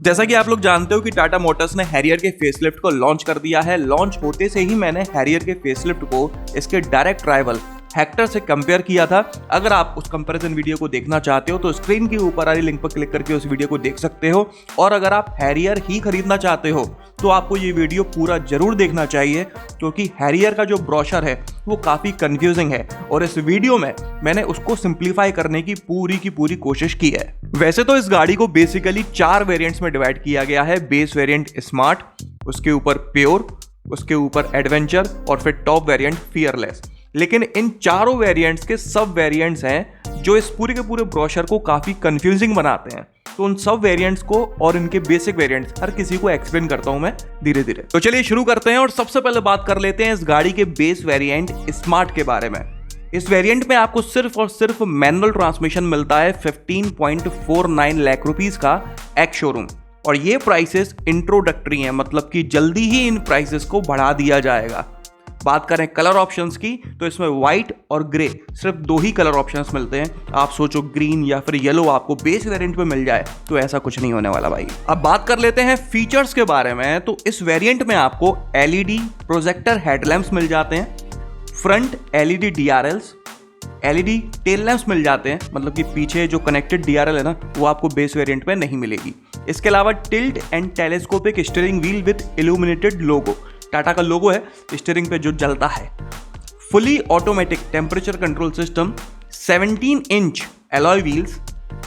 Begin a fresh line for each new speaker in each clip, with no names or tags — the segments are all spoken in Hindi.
जैसा कि आप लोग जानते हो कि टाटा मोटर्स ने हैरियर के फेसलिफ्ट को लॉन्च कर दिया है। लॉन्च होते से ही मैंने हैरियर के फेसलिफ्ट को इसके डायरेक्ट राइवल हेक्टर से कंपेयर किया था। अगर आप उस कंपैरिजन वीडियो को देखना चाहते हो तो स्क्रीन के ऊपर वाली लिंक पर क्लिक करके उस वीडियो को देख सकते हो। और अगर आप हैरियर ही खरीदना चाहते हो तो आपको ये वीडियो पूरा जरूर देखना चाहिए, क्योंकि हैरियर का जो ब्रोशर है वो काफ़ी कंफ्यूजिंग है और इस वीडियो में मैंने उसको सिंप्लीफाई करने की पूरी कोशिश की है। वैसे तो इस गाड़ी को बेसिकली 4 वेरिएंट्स में डिवाइड किया गया है। बेस वेरिएंट स्मार्ट, उसके ऊपर प्योर, उसके ऊपर एडवेंचर और फिर टॉप वेरिएंट फियरलेस। लेकिन इन चारों वेरिएंट्स के सब वेरिएंट्स हैं जो इस पूरे के पूरे ब्रोशर को काफ़ी कंफ्यूजिंग बनाते हैं। तो उन सब वेरिएंट्स को और इनके बेसिक वेरिएंट्स हर किसी को एक्सप्लेन करता हूं मैं धीरे धीरे। तो चलिए शुरू करते हैं और सबसे पहले बात कर लेते हैं इस गाड़ी के बेस वेरिएंट स्मार्ट के बारे में। इस वेरिएंट में आपको सिर्फ और सिर्फ मैनुअल ट्रांसमिशन मिलता है 15.49 लाख रुपीस का एक्स शोरूम। और ये प्राइसेस इंट्रोडक्टरी हैं, मतलब कि जल्दी ही इन प्राइसेस को बढ़ा दिया जाएगा। बात करें कलर ऑप्शंस की तो इसमें व्हाइट और ग्रे सिर्फ 2 ही कलर ऑप्शंस मिलते हैं। आप सोचो ग्रीन या फिर येलो आपको बेस वेरिएंट पे मिल जाए, तो ऐसा कुछ नहीं होने वाला भाई। अब बात कर लेते हैं फीचर्स के बारे में। तो इस वेरिएंट में आपको एलईडी प्रोजेक्टर हेडलैम्प्स मिल जाते हैं, front LED DRLs, LED tail lamps मिल जाते हैं, मतलब कि पीछे जो कनेक्टेड डीआरएल है ना वो आपको बेस वेरिएंट में नहीं मिलेगी। इसके अलावा tilt and telescopic steering wheel with illuminated logo, Tata का लोगो है स्टीयरिंग पे जो जलता है। Fully automatic temperature control system, 17 inch alloy wheels.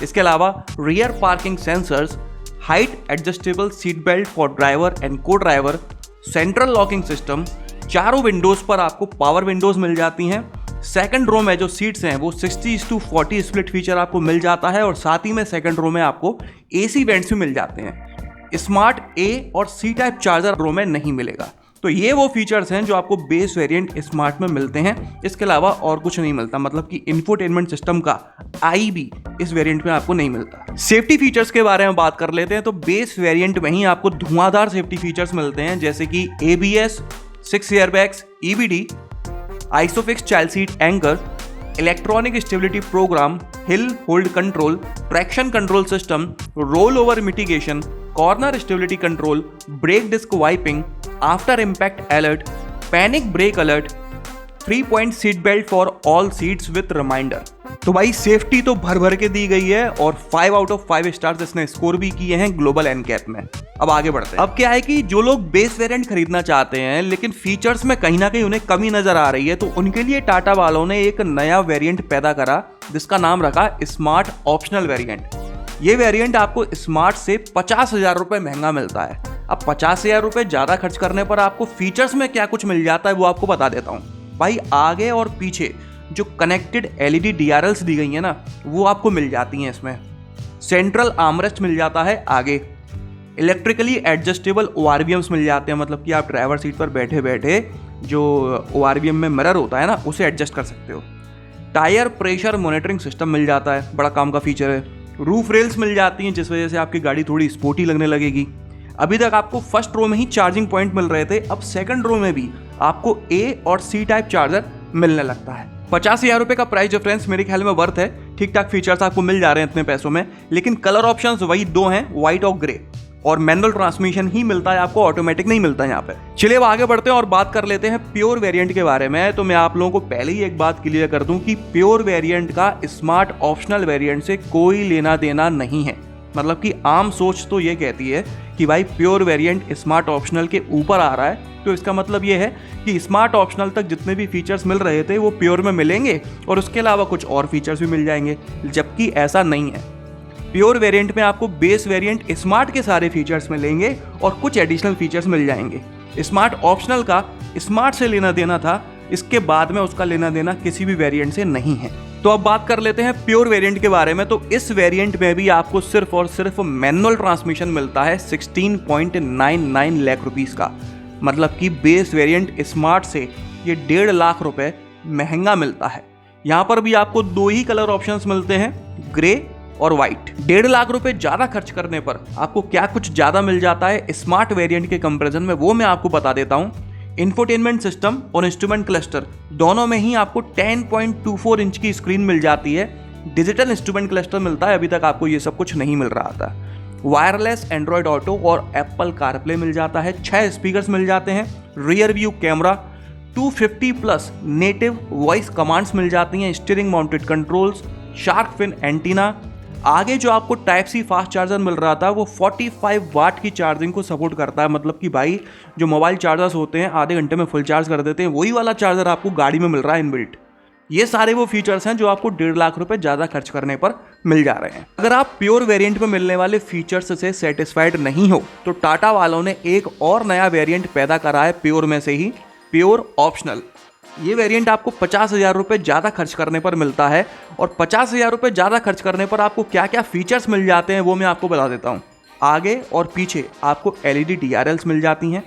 इसके अलावा rear parking sensors, height adjustable seat belt for driver and co driver, central locking system. चारों विंडोज पर आपको पावर विंडोज मिल जाती हैं। सेकंड रो में जो सीट्स हैं वो 60:40 स्प्लिट फीचर आपको मिल जाता है और साथ ही में सेकंड रो में आपको एसी वेंट्स भी मिल जाते हैं। स्मार्ट ए और सी टाइप चार्जर रो में नहीं मिलेगा। तो ये वो फीचर्स हैं जो आपको बेस वेरिएंट स्मार्ट में मिलते हैं। इसके अलावा और कुछ नहीं मिलता, मतलब कि इंफोटेनमेंट सिस्टम का आई भी इस वेरिएंट में आपको नहीं मिलता। सेफ्टी फीचर्स के बारे में बात कर लेते हैं। तो बेस वेरिएंट में ही आपको धुआंधार सेफ्टी फीचर्स मिलते हैं, जैसे कि ABS, 6 airbags, EBD, isofix child seat anchor, electronic stability programme, hill hold control, traction control system, roll over mitigation, corner stability control, brake disc wiping, after impact alert, panic brake alert, 3 point seat belt for all seats with reminder. तो भाई सेफ्टी तो भर भर के दी गई है और 5 आउट ऑफ 5 स्टार्स इसने स्कोर भी किए हैं ग्लोबल एनकैप में। अब आगे बढ़ते हैं। अब क्या है कि जो लोग बेस वेरिएंट खरीदना चाहते हैं लेकिन फीचर्स में कहीं ना कहीं उन्हें कमी नजर आ रही है, तो उनके लिए टाटा वालों ने एक नया वेरिएंट पैदा करा जिसका नाम रखा स्मार्ट ऑप्शनल वेरिएंट। ये वेरिएंट आपको स्मार्ट से 50,000 रुपए महंगा मिलता है। अब 50,000 रुपए ज्यादा खर्च करने पर आपको फीचर्स में क्या कुछ मिल जाता है वो आपको बता देता हूँ भाई। आगे और पीछे जो कनेक्टेड एलईडी डीआरएल्स दी गई है ना वो आपको मिल जाती हैं। इसमें सेंट्रल आर्मरेस्ट मिल जाता है आगे, इलेक्ट्रिकली एडजस्टेबल ORVMs मिल जाते हैं, मतलब कि आप ड्राइवर सीट पर बैठे बैठे जो ORVM में मिरर होता है ना उसे एडजस्ट कर सकते हो। टायर प्रेशर मॉनिटरिंग सिस्टम मिल जाता है, बड़ा काम का फीचर है। रूफ रेल्स मिल जाती हैं जिस वजह से आपकी गाड़ी थोड़ी स्पोर्टी लगने लगेगी। अभी तक आपको फर्स्ट रो में ही चार्जिंग पॉइंट मिल रहे थे, अब सेकंड रो में भी आपको A और C टाइप चार्जर मिलने लगता है। 50,000 रुपए का प्राइस डिफरेंस मेरे ख्याल में वर्थ है। ठीक ठाक फीचर्स आपको मिल जा रहे हैं इतने पैसों में, लेकिन कलर ऑप्शंस वही 2 हैं, व्हाइट और ग्रे, और मैनुअल ट्रांसमिशन ही मिलता है आपको, ऑटोमेटिक नहीं मिलता यहाँ पे। चलिए अब आगे बढ़ते हैं और बात कर लेते हैं प्योर वेरिएंट के बारे में। तो मैं आप लोगों को पहले ही एक बात क्लियर कर दूं कि प्योर वेरिएंट का स्मार्ट ऑप्शनल वेरिएंट से कोई लेना देना नहीं है। मतलब कि आम सोच तो ये कहती है कि भाई प्योर वेरिएंट स्मार्ट ऑप्शनल के ऊपर आ रहा है, तो इसका मतलब ये है कि स्मार्ट ऑप्शनल तक जितने भी फीचर्स मिल रहे थे वो प्योर में मिलेंगे और उसके अलावा कुछ और फीचर्स भी मिल जाएंगे, जबकि ऐसा नहीं है। प्योर वेरिएंट में आपको बेस वेरिएंट स्मार्ट के सारे फीचर्स मिलेंगे और कुछ एडिशनल फीचर्स मिल जाएंगे। स्मार्ट ऑप्शनल का स्मार्ट से लेना देना था, इसके बाद में उसका लेना देना किसी भी वेरिएंट से नहीं है। तो अब बात कर लेते हैं प्योर वेरिएंट के बारे में। तो इस वेरिएंट में भी आपको सिर्फ और सिर्फ मैनुअल ट्रांसमिशन मिलता है 16.99 लाख रुपीस का, मतलब कि बेस वेरिएंट स्मार्ट से ये 1.5 लाख रुपए महंगा मिलता है। यहाँ पर भी आपको 2 ही कलर ऑप्शंस मिलते हैं, ग्रे और व्हाइट। 1.5 लाख रुपए ज्यादा खर्च करने पर आपको क्या कुछ ज्यादा मिल जाता है स्मार्ट वेरिएंट के कंपैरिजन में, वो मैं आपको बता देता हूँ। इंफोटेनमेंट सिस्टम और इंस्ट्रूमेंट क्लस्टर दोनों में ही आपको 10.24 इंच की स्क्रीन मिल जाती है। डिजिटल इंस्ट्रूमेंट क्लस्टर मिलता है, अभी तक आपको ये सब कुछ नहीं मिल रहा था। वायरलेस एंड्रॉयड ऑटो और एप्पल कारप्ले मिल जाता है, 6 स्पीकर्स मिल जाते हैं, rear view camera, 250 plus native voice commands मिल जाती हैं, steering mounted controls, shark fin antenna. आगे जो आपको टाइप सी फास्ट चार्जर मिल रहा था वो 45 वाट की चार्जिंग को सपोर्ट करता है। मतलब कि भाई जो मोबाइल चार्जर्स होते हैं आधे घंटे में फुल चार्ज कर देते हैं, वही वाला चार्जर आपको गाड़ी में मिल रहा है इनबिल्ट। ये सारे वो फीचर्स हैं जो आपको 1.5 लाख रुपए ज़्यादा खर्च करने पर मिल जा रहे हैं। अगर आप प्योर वेरिएंट में मिलने वाले फीचर्स से सेटिस्फाइड नहीं हो तो टाटा वालों ने एक और नया वेरिएंट पैदा करा है प्योर में से ही, प्योर ऑप्शनल। ये वेरिएंट आपको 50,000 रुपये ज़्यादा खर्च करने पर मिलता है। और 50,000 रुपये ज़्यादा खर्च करने पर आपको क्या क्या फीचर्स मिल जाते हैं वो मैं आपको बता देता हूँ। आगे और पीछे आपको LED DRLs मिल जाती हैं,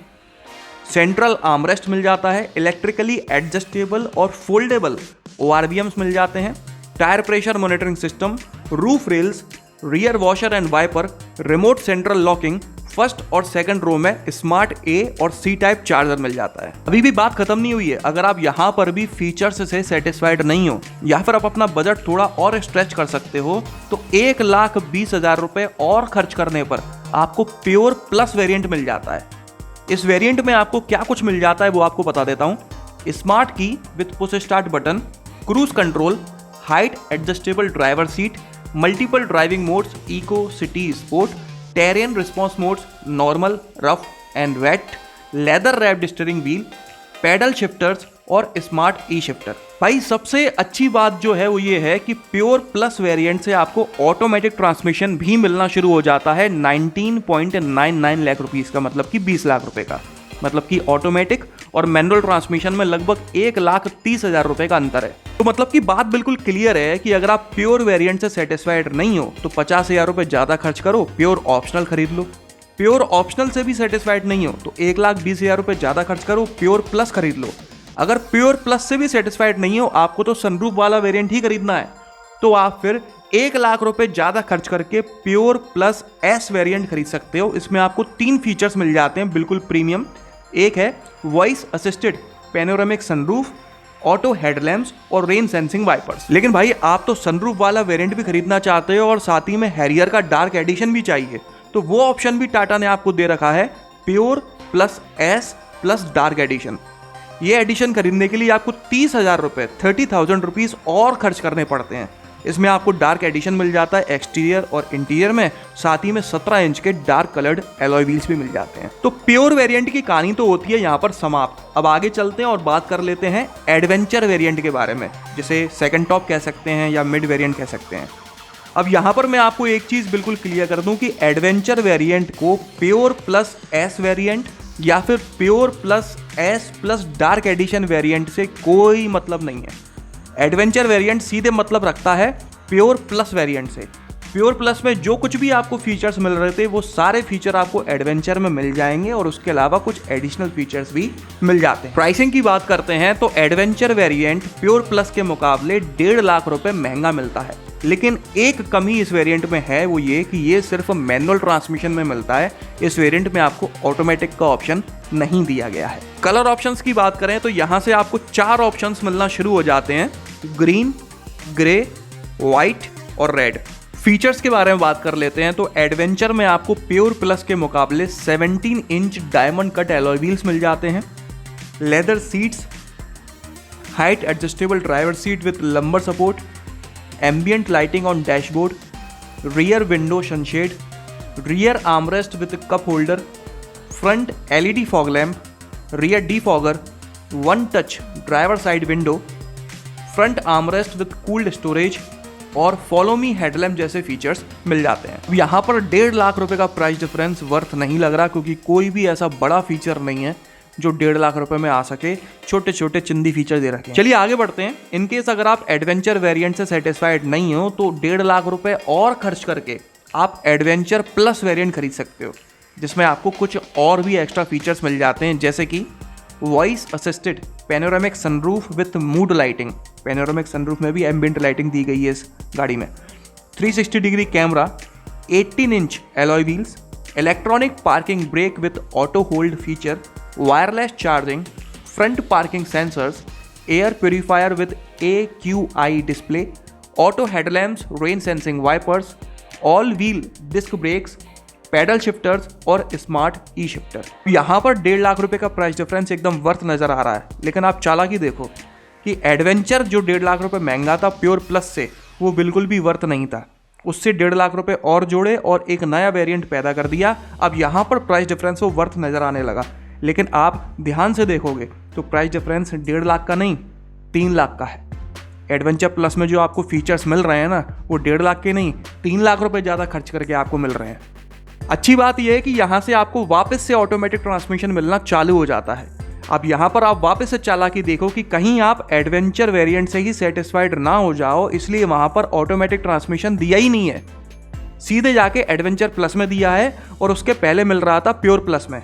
सेंट्रल आर्मरेस्ट मिल जाता है, इलेक्ट्रिकली एडजस्टेबल और फोल्डेबल ORVMs मिल जाते हैं, tyre pressure monitoring system, roof rails, rear washer and wiper, remote central locking, first और सेकंड रो में स्मार्ट A और C टाइप चार्जर मिल जाता है। अभी भी बात खत्म नहीं हुई है। अगर आप यहाँ पर भी फीचर्स से सेटिस्फाइड नहीं हो या फिर आप अपना बजट थोड़ा और स्ट्रेच कर सकते हो तो 1,20,000 रुपये और खर्च करने पर आपको प्योर प्लस वेरिएंट मिल जाता है। इस वेरिएंट में आपको क्या कुछ मिल जाता है वो आपको बता देता हूँ। Smart key with push start button, cruise control, height adjustable driver seat, multiple driving modes, eco, city, sport, terrain response modes, normal, rough and wet, leather wrapped steering wheel, paddle shifters और स्मार्ट ई शिफ्टर। भाई सबसे अच्छी बात जो है वो ये है कि प्योर प्लस वेरिएंट से आपको ऑटोमेटिक ट्रांसमिशन भी मिलना शुरू हो जाता है 19.99 लाख रुपीस का, मतलब कि 20 लाख रुपए का। मतलब कि ऑटोमेटिक और मैनुअल ट्रांसमिशन में लगभग 1,30,000 रुपए का अंतर है। तो मतलब कि बात बिल्कुल क्लियर है कि अगर आप प्योर वेरिएंट से सेटिस्फाइड नहीं हो तो 50,000 रुपए ज़्यादा खर्च करो, प्योर ऑप्शनल खरीद लो। प्योर ऑप्शनल से भी सेटिस्फाइड नहीं हो तो 1,20,000 रुपए ज़्यादा खर्च करो, प्योर प्लस खरीद लो। अगर प्योर प्लस से भी सेटिस्फाइड नहीं हो, आपको तो सनरूफ वाला वेरिएंट ही खरीदना है, तो आप फिर 1 लाख रुपए ज़्यादा खर्च करके प्योर प्लस S वेरिएंट खरीद सकते हो। इसमें आपको 3 फीचर्स मिल जाते हैं बिल्कुल प्रीमियम। एक है voice assisted panoramic sunroof, auto headlamps और रेन सेंसिंग वाइपर्स। लेकिन भाई आप तो सनरूफ वाला वेरिएंट भी खरीदना चाहते हो और साथ ही में हैरियर का डार्क एडिशन भी चाहिए, तो वो ऑप्शन भी टाटा ने आपको दे रखा है, pure plus S plus dark edition. ये एडिशन खरीदने के लिए आपको 30,000 रुपये 30,000 रुपीज़ और खर्च करने पड़ते हैं। इसमें आपको डार्क एडिशन मिल जाता है एक्सटीरियर और इंटीरियर में, साथ ही में 17 इंच के डार्क कलर्ड एलॉय व्हील्स भी मिल जाते हैं। तो प्योर वेरिएंट की कहानी तो होती है यहाँ पर समाप्त। अब आगे चलते हैं और बात कर लेते हैं एडवेंचर वेरिएंट के बारे में, जिसे सेकंड टॉप कह सकते हैं या मिड वेरिएंट कह सकते हैं। अब यहाँ पर मैं आपको एक चीज़ बिल्कुल क्लियर कर दूँ कि एडवेंचर वेरिएंट को प्योर प्लस S वेरिएंट या फिर pure plus S plus dark edition variant से कोई मतलब नहीं है। एडवेंचर वेरिएंट सीधे मतलब रखता है प्योर प्लस वेरिएंट से। प्योर प्लस में जो कुछ भी आपको फीचर्स मिल रहे थे वो सारे फीचर आपको एडवेंचर में मिल जाएंगे और उसके अलावा कुछ एडिशनल फीचर्स भी मिल जाते हैं। प्राइसिंग की बात करते हैं तो एडवेंचर वेरिएंट प्योर प्लस के मुकाबले 1.5 लाख रुपए महंगा मिलता है। लेकिन एक कमी इस वेरिएंट में है, वो ये कि ये सिर्फ मैनुअल ट्रांसमिशन में मिलता है। इस वेरिएंट में आपको ऑटोमेटिक का ऑप्शन नहीं दिया गया है। कलर ऑप्शंस की बात करें तो यहाँ से आपको 4 ऑप्शंस मिलना शुरू हो जाते हैं, ग्रीन, ग्रे, व्हाइट और रेड। फीचर्स के बारे में बात कर लेते हैं तो एडवेंचर में आपको प्योर प्लस के मुकाबले 17 inch diamond cut alloy wheels मिल जाते हैं, leather seats, height adjustable driver seat with lumbar support, ambient lighting on dashboard, rear window sunshade, rear armrest with cup holder, front LED fog lamp, rear defogger, 1 touch driver side window, front armrest with cooled storage और फॉलो मी हेडलैम्प जैसे फीचर्स मिल जाते हैं। यहाँ पर 1.5 लाख रुपए का प्राइस डिफरेंस वर्थ नहीं लग रहा, क्योंकि कोई भी ऐसा बड़ा फीचर नहीं है जो 1.5 लाख रुपए में आ सके। छोटे छोटे चिंदी फीचर दे रखे हैं। चलिए आगे बढ़ते हैं। इनकेस अगर आप एडवेंचर वेरिएंट से सेटिस्फाइड नहीं हो तो 1.5 लाख रुपए और खर्च करके आप एडवेंचर प्लस वेरिएंट खरीद सकते हो, जिसमें आपको कुछ और भी एक्स्ट्रा फीचर्स मिल जाते हैं, जैसे कि voice assisted panoramic sunroof with mood lighting. Panoramic sunroof में भी एम्बियंट लाइटिंग दी गई है इस गाड़ी में। 360 degree camera, 18 inch alloy wheels, electronic parking brake with auto hold feature, wireless charging, front parking sensors, air purifier with AQI display, auto headlamps, rain sensing wipers, all wheel disc brakes, paddle shifters और स्मार्ट ई शिफ्टर। यहाँ पर 1.5 लाख रुपए का प्राइस डिफरेंस एकदम वर्थ नजर आ रहा है, लेकिन आप चालाकी देखो कि एडवेंचर जो 1.5 लाख रुपए महंगा था प्योर प्लस से, वो बिल्कुल भी वर्थ नहीं था। उससे 1.5 लाख रुपए और जोड़े और एक नया वेरिएंट पैदा कर दिया। अब यहाँ पर प्राइस डिफरेंस वो वर्थ नजर आने लगा, लेकिन आप ध्यान से देखोगे तो प्राइस डिफरेंस 1.5 लाख का नहीं 3 लाख का है। एडवेंचर प्लस में जो आपको फीचर्स मिल रहे हैं ना, वो 1.5 लाख के नहीं 3 लाख रुपए ज़्यादा खर्च करके आपको मिल रहे हैं। अच्छी बात यह है कि यहाँ से आपको वापस से ऑटोमेटिक ट्रांसमिशन मिलना चालू हो जाता है। अब यहाँ पर आप वापस से चालाकी देखो कि कहीं आप एडवेंचर वेरिएंट से ही सेटिस्फाइड ना हो जाओ, इसलिए वहाँ पर ऑटोमेटिक ट्रांसमिशन दिया ही नहीं है, सीधे जाके एडवेंचर प्लस में दिया है और उसके पहले मिल रहा था प्योर प्लस में।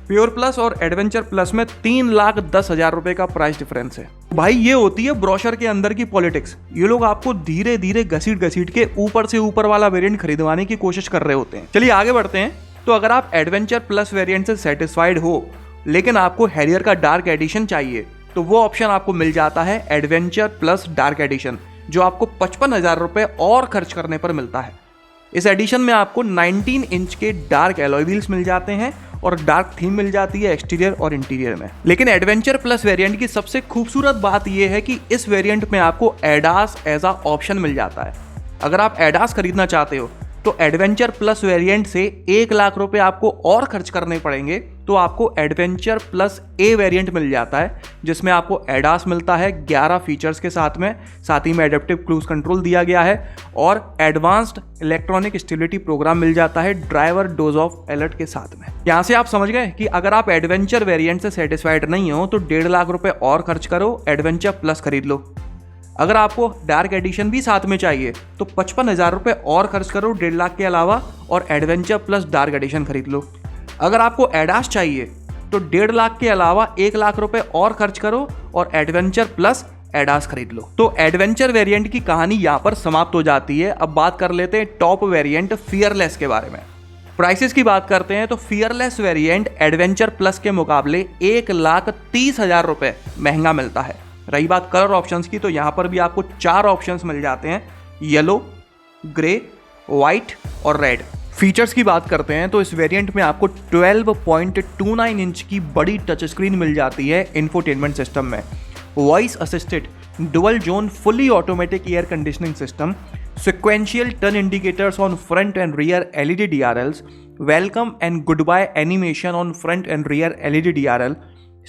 प्योर प्लस और एडवेंचर प्लस में 3,10,000 रुपए का प्राइस डिफरेंस है। भाई ये होती है ब्रोशर के अंदर की पॉलिटिक्स। ये लोग आपको धीरे धीरे घसीट के ऊपर से ऊपर वाला वेरिएंट खरीदवाने की कोशिश कर रहे होते हैं। चलिए आगे बढ़ते हैं। तो अगर आप एडवेंचर प्लस वेरिएंट से सेटिस्फाइड हो, लेकिन आपको हैरियर का डार्क एडिशन चाहिए, तो वो ऑप्शन आपको मिल जाता है एडवेंचर प्लस डार्क एडिशन, जो आपको 55,000 रुपए और खर्च करने पर मिलता है। इस एडिशन में आपको 19 इंच के डार्क एलॉय व्हील्स मिल जाते हैं और डार्क थीम मिल जाती है एक्सटीरियर और इंटीरियर में। लेकिन एडवेंचर प्लस वेरिएंट की सबसे खूबसूरत बात यह है कि इस वेरिएंट में आपको एडास एज अ ऑप्शन मिल जाता है। अगर आप एडास खरीदना चाहते हो तो एडवेंचर प्लस वेरिएंट से 1 लाख रुपए आपको और खर्च करने पड़ेंगे, तो आपको एडवेंचर प्लस ए वेरिएंट मिल जाता है, जिसमें आपको एडास मिलता है 11 फीचर्स के साथ ही में एडेप्टिव क्रूज कंट्रोल दिया गया है और एडवांस्ड इलेक्ट्रॉनिक स्टेबिलिटी प्रोग्राम मिल जाता है ड्राइवर डोज ऑफ अलर्ट के साथ में। यहाँ से आप समझ गए कि अगर आप एडवेंचर वेरिएंट से सेटिस्फाइड नहीं हो तो 1.5 लाख रुपए और खर्च करो, एडवेंचर प्लस खरीद लो। अगर आपको डार्क एडिशन भी साथ में चाहिए तो 55,000 रुपए और खर्च करो 1.5 लाख के अलावा और एडवेंचर प्लस डार्क एडिशन खरीद लो। अगर आपको एडास चाहिए तो 1.5 लाख के अलावा 1 लाख रुपए और खर्च करो और एडवेंचर प्लस एडास खरीद लो। तो एडवेंचर वेरिएंट की कहानी यहाँ पर समाप्त हो जाती है। अब बात कर लेते हैं टॉप वेरिएंट फियरलेस के बारे में। प्राइसेस की बात करते हैं तो फियरलेस वेरिएंट एडवेंचर प्लस के मुकाबले 1,30,000 रुपए महंगा मिलता है। रही बात कलर ऑप्शंस की, तो यहाँ पर भी आपको 4 ऑप्शंस मिल जाते हैं, येलो, ग्रे, वाइट और रेड। फीचर्स की बात करते हैं तो इस वेरिएंट में आपको 12.29 इंच की बड़ी टच स्क्रीन मिल जाती है इंफोटेनमेंट सिस्टम में, voice assisted dual zone fully automatic air conditioning system, sequential turn indicators on front and rear LED DRLs, welcome and goodbye animation on front and rear LED DRL,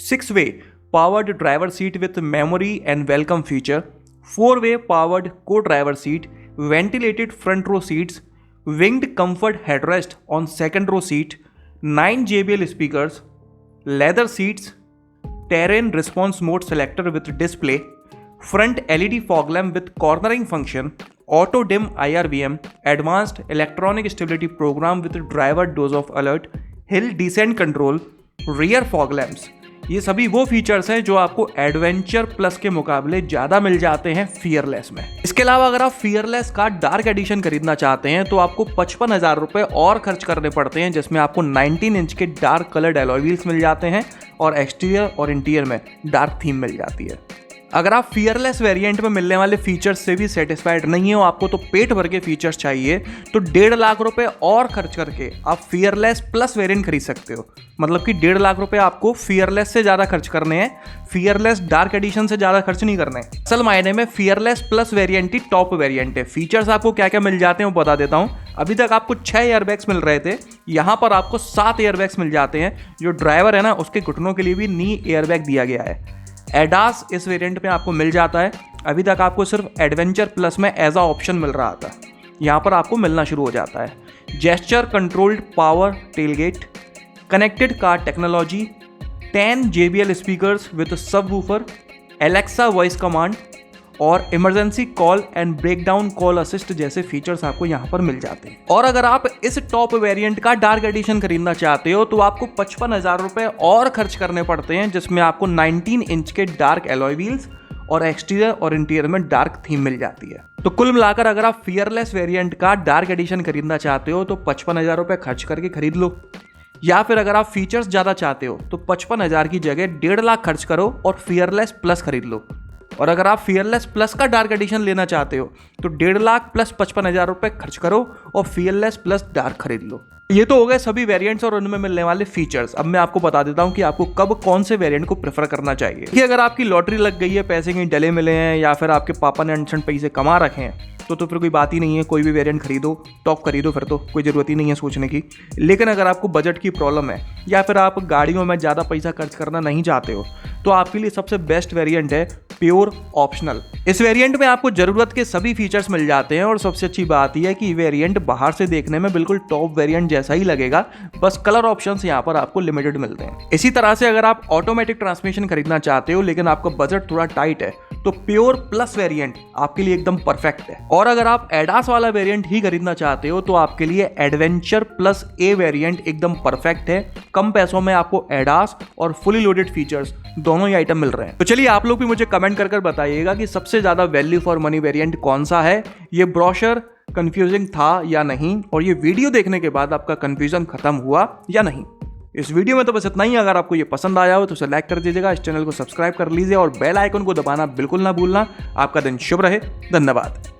6-way powered driver seat with memory and welcome feature, 4-way powered co-driver seat, ventilated front row seats, winged comfort headrest on second row seat, 9 JBL speakers, leather seats, terrain response mode selector with display, front LED fog lamp with cornering function, auto dim IRVM, advanced electronic stability program with driver dose of alert, hill descent control, rear fog lamps। ये सभी वो फीचर्स हैं जो आपको एडवेंचर प्लस के मुकाबले ज़्यादा मिल जाते हैं फियरलेस में। इसके अलावा अगर आप फियरलेस का डार्क एडिशन खरीदना चाहते हैं तो आपको 55,000 रुपए और खर्च करने पड़ते हैं, जिसमें आपको 19 इंच के डार्क कलर्ड एलॉय व्हील्स मिल जाते हैं और एक्सटीरियर और इंटीरियर में डार्क थीम मिल जाती है। अगर आप फियरलेस वेरिएंट में मिलने वाले फीचर्स से भी सेटिस्फाइड नहीं हो, आपको तो पेट भर के फीचर्स चाहिए, तो 1.5 लाख रुपए और खर्च करके आप फियरलेस प्लस वेरिएंट खरीद सकते हो। मतलब कि 1.5 लाख रुपए आपको फियरलेस से ज़्यादा खर्च करने हैं, फियरलेस डार्क एडिशन से ज़्यादा खर्च नहीं करने हैं। असल मायने में फियरलेस प्लस वेरिएंट ही टॉप वेरिएंट है। फीचर्स आपको क्या क्या मिल जाते हैं वो बता देता हूँ। अभी तक आपको 6 एयरबैग्स मिल रहे थे, यहाँ पर आपको 7 एयरबैग्स मिल जाते हैं। जो ड्राइवर है ना, उसके घुटनों के लिए भी नी एयरबैग दिया गया है। एडास इस वेरिएंट में आपको मिल जाता है। अभी तक आपको सिर्फ एडवेंचर प्लस में एज अ ऑप्शन मिल रहा था, यहाँ पर आपको मिलना शुरू हो जाता है। Gesture controlled power tailgate, connected car technology, 10 JBL speakers with subwoofer, Alexa voice command और emergency call and breakdown call assist जैसे फीचर्स आपको यहाँ पर मिल जाते हैं। और अगर आप इस टॉप वेरिएंट का डार्क एडिशन खरीदना चाहते हो तो आपको 55,000 रुपए और खर्च करने पड़ते हैं, जिसमें आपको 19 इंच के डार्क एलॉय व्हील्स और एक्सटीरियर और इंटीरियर में डार्क थीम मिल जाती है। तो कुल मिलाकर अगर आप फियरलेस वेरिएंट का डार्क एडिशन खरीदना चाहते हो तो 55,000 रुपए खर्च करके खरीद लो, या फिर अगर आप फीचर्स ज़्यादा चाहते हो तो 55,000 की जगह 1.5 लाख खर्च करो और फियरलेस प्लस खरीद लो। और अगर आप फियरलेस प्लस का डार्क एडिशन लेना चाहते हो तो 1.5 लाख प्लस 55,000 रुपए खर्च करो और फियरलेस प्लस डार्क खरीद लो। ये तो हो गए सभी वेरिएंट्स और उनमें मिलने वाले फीचर्स। अब मैं आपको बता देता हूँ कि आपको कब कौन से वेरिएंट को प्रेफर करना चाहिए। कि अगर आपकी लॉटरी लग गई है, पैसे कहीं डले मिले हैं या फिर आपके पापा ने इंस्टेंट पैसे कमा रखे हैं तो फिर कोई बात ही नहीं है, कोई भी वेरिएंट खरीदो, टॉप खरीदो, फिर तो कोई ज़रूरत ही नहीं है सोचने की। लेकिन अगर आपको बजट की प्रॉब्लम है या फिर आप गाड़ियों में ज़्यादा पैसा खर्च करना नहीं चाहते हो तो आपके लिए सबसे बेस्ट वेरिएंट है प्योर ऑप्शनल। इस वेरिएंट में आपको ज़रूरत के सभी फीचर्स मिल जाते हैं और सबसे अच्छी बात यह है कि वेरिएंट बाहर से देखने में बिल्कुल टॉप वेरिएंट जैसा ही लगेगा, बस कलर ऑप्शंस यहाँ पर आपको लिमिटेड मिलते हैं। इसी तरह से अगर आप ऑटोमेटिक ट्रांसमिशन खरीदना चाहते हो लेकिन आपका बजट थोड़ा टाइट है तो प्योर प्लस वेरिएंट आपके लिए एकदम परफेक्ट है। और अगर आप एडास वाला वेरिएंट ही खरीदना चाहते हो तो आपके लिए एडवेंचर प्लस ए वेरिएंट एकदम परफेक्ट है। कम पैसों में आपको एडास और फुली लोडेड फीचर्स दोनों ही आइटम मिल रहे हैं। तो चलिए आप लोग भी मुझे कमेंट कर बताइएगा कि सबसे ज्यादा वैल्यू फॉर मनी वेरिएंट कौन सा है। ये ब्रोशर कंफ्यूजिंग था या नहीं, और ये वीडियो देखने के बाद आपका कंफ्यूजन खत्म हुआ या नहीं। इस वीडियो में तो बस इतना ही। अगर आपको ये पसंद आया हो तो उसे लाइक कर दीजिएगा, इस चैनल को सब्सक्राइब कर लीजिए और बेल आइकन को दबाना बिल्कुल ना भूलना। आपका दिन शुभ रहे। धन्यवाद।